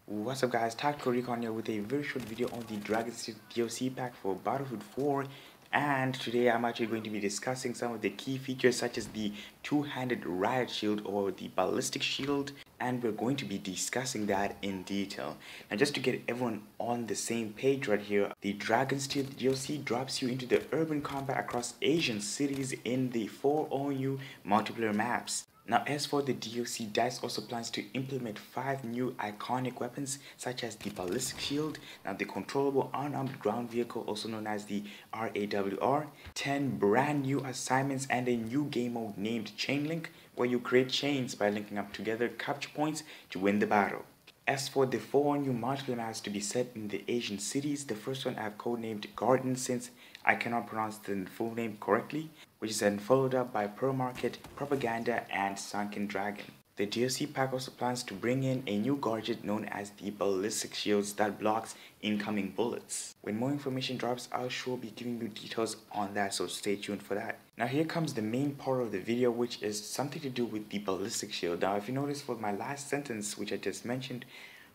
What's up guys, Tactical Recon here with a very short video on the Dragon Shield DLC pack for Battlefield 4, and today I'm actually going to be discussing some of the key features such as the two-handed riot shield or the ballistic shield, and we're going to be discussing that in detail. Now just to get everyone on the same page right here, the Dragon Shield DLC drops you into the urban combat across Asian cities in the 4 OU multiplayer maps. Now as for the DLC, DICE also plans to implement 5 new iconic weapons such as the Ballistic Shield, now the Controllable Unarmed Ground Vehicle also known as the RAWR, 10 brand new assignments and a new game mode named Chain Link, where you create chains by linking up together capture points to win the battle. As for the 4 new multiplayer maps to be set in the Asian cities, the first one I have codenamed Garden since I cannot pronounce the full name correctly, which is then followed up by Pearl Market, Propaganda, and Sunken Dragon. The DLC pack also plans to bring in a new gadget known as the Ballistic Shields that blocks incoming bullets. When more information drops, I'll sure be giving you details on that, so stay tuned for that. Now here comes the main part of the video, which is something to do with the Ballistic Shield. Now if you notice for my last sentence, which I just mentioned,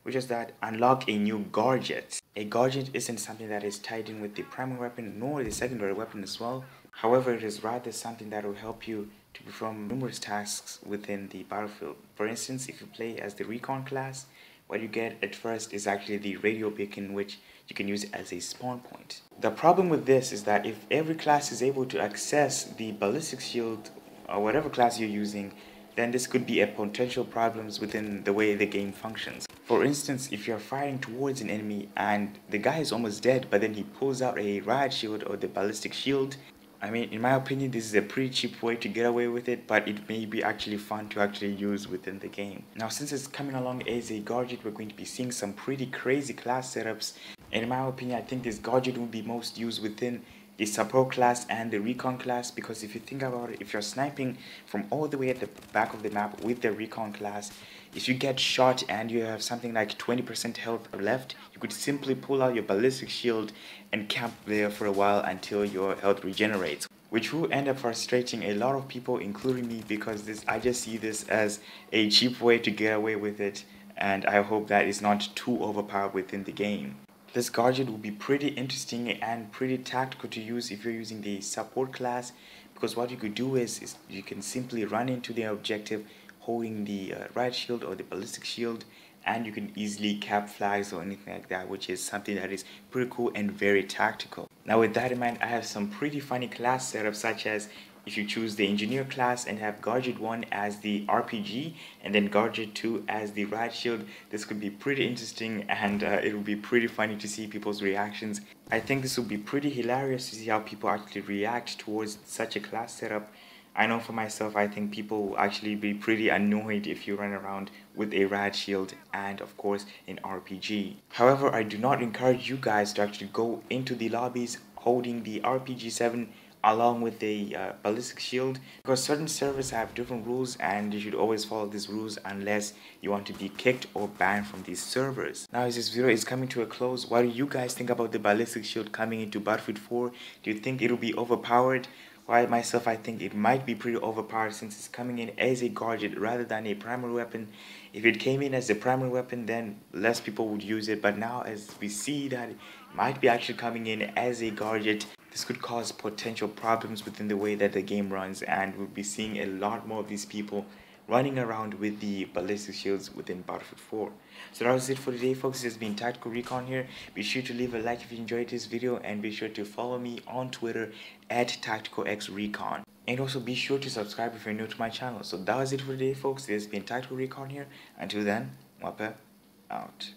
which is that unlock a new gadget. A gadget isn't something that is tied in with the primary weapon nor the secondary weapon as well. However, it is rather something that will help you to perform numerous tasks within the battlefield. For instance, if you play as the Recon class, what you get at first is actually the radio beacon, which you can use as a spawn point. The problem with this is that if every class is able to access the ballistic shield or whatever class you're using, then this could be a potential problems within the way the game functions. For instance, if you're firing towards an enemy and the guy is almost dead, but then he pulls out a riot shield or the ballistic shield, I mean, in my opinion, this is a pretty cheap way to get away with it, but it may be actually fun to actually use within the game. Now, since it's coming along as a gadget, we're going to be seeing some pretty crazy class setups. And in my opinion, I think this gadget will be most used within the support class and the recon class, because if you think about it, if you're sniping from all the way at the back of the map with the recon class, if you get shot and you have something like 20% health left, you could simply pull out your ballistic shield and camp there for a while until your health regenerates, which will end up frustrating a lot of people, including me, because I just see this as a cheap way to get away with it, and I hope that it's not too overpowered within the game. This gadget will be pretty interesting and pretty tactical to use if you're using the support class, because what you could do is you can simply run into the objective holding the riot shield or the ballistic shield, and you can easily cap flags or anything like that, which is something that is pretty cool and very tactical. Now with that in mind, I have some pretty funny class setups, such as if you choose the engineer class and have gadget 1 as the RPG and then gadget 2 as the riot shield, this could be pretty interesting, and it will be pretty funny to see people's reactions. I think this will be pretty hilarious to see how people actually react towards such a class setup. I know for myself, I think people will actually be pretty annoyed if you run around with a riot shield and of course an RPG. However, I do not encourage you guys to actually go into the lobbies holding the RPG-7 along with the ballistic shield, because certain servers have different rules and you should always follow these rules unless you want to be kicked or banned from these servers. Now as this video is coming to a close, what do you guys think about the ballistic shield coming into Battlefield 4? Do you think it will be overpowered? Well, myself, I think it might be pretty overpowered since it's coming in as a gadget rather than a primary weapon. If it came in as a primary weapon, then less people would use it, but now as we see that it might be actually coming in as a gadget, this could cause potential problems within the way that the game runs, and we'll be seeing a lot more of these people running around with the ballistic shields within Battlefield 4. So that was it for today, folks. This has been Tactical Recon here. Be sure to leave a like if you enjoyed this video, and be sure to follow me on Twitter at TacticalXRecon. And also be sure to subscribe if you're new to my channel. So that was it for today, folks. This has been Tactical Recon here. Until then, Wappa out.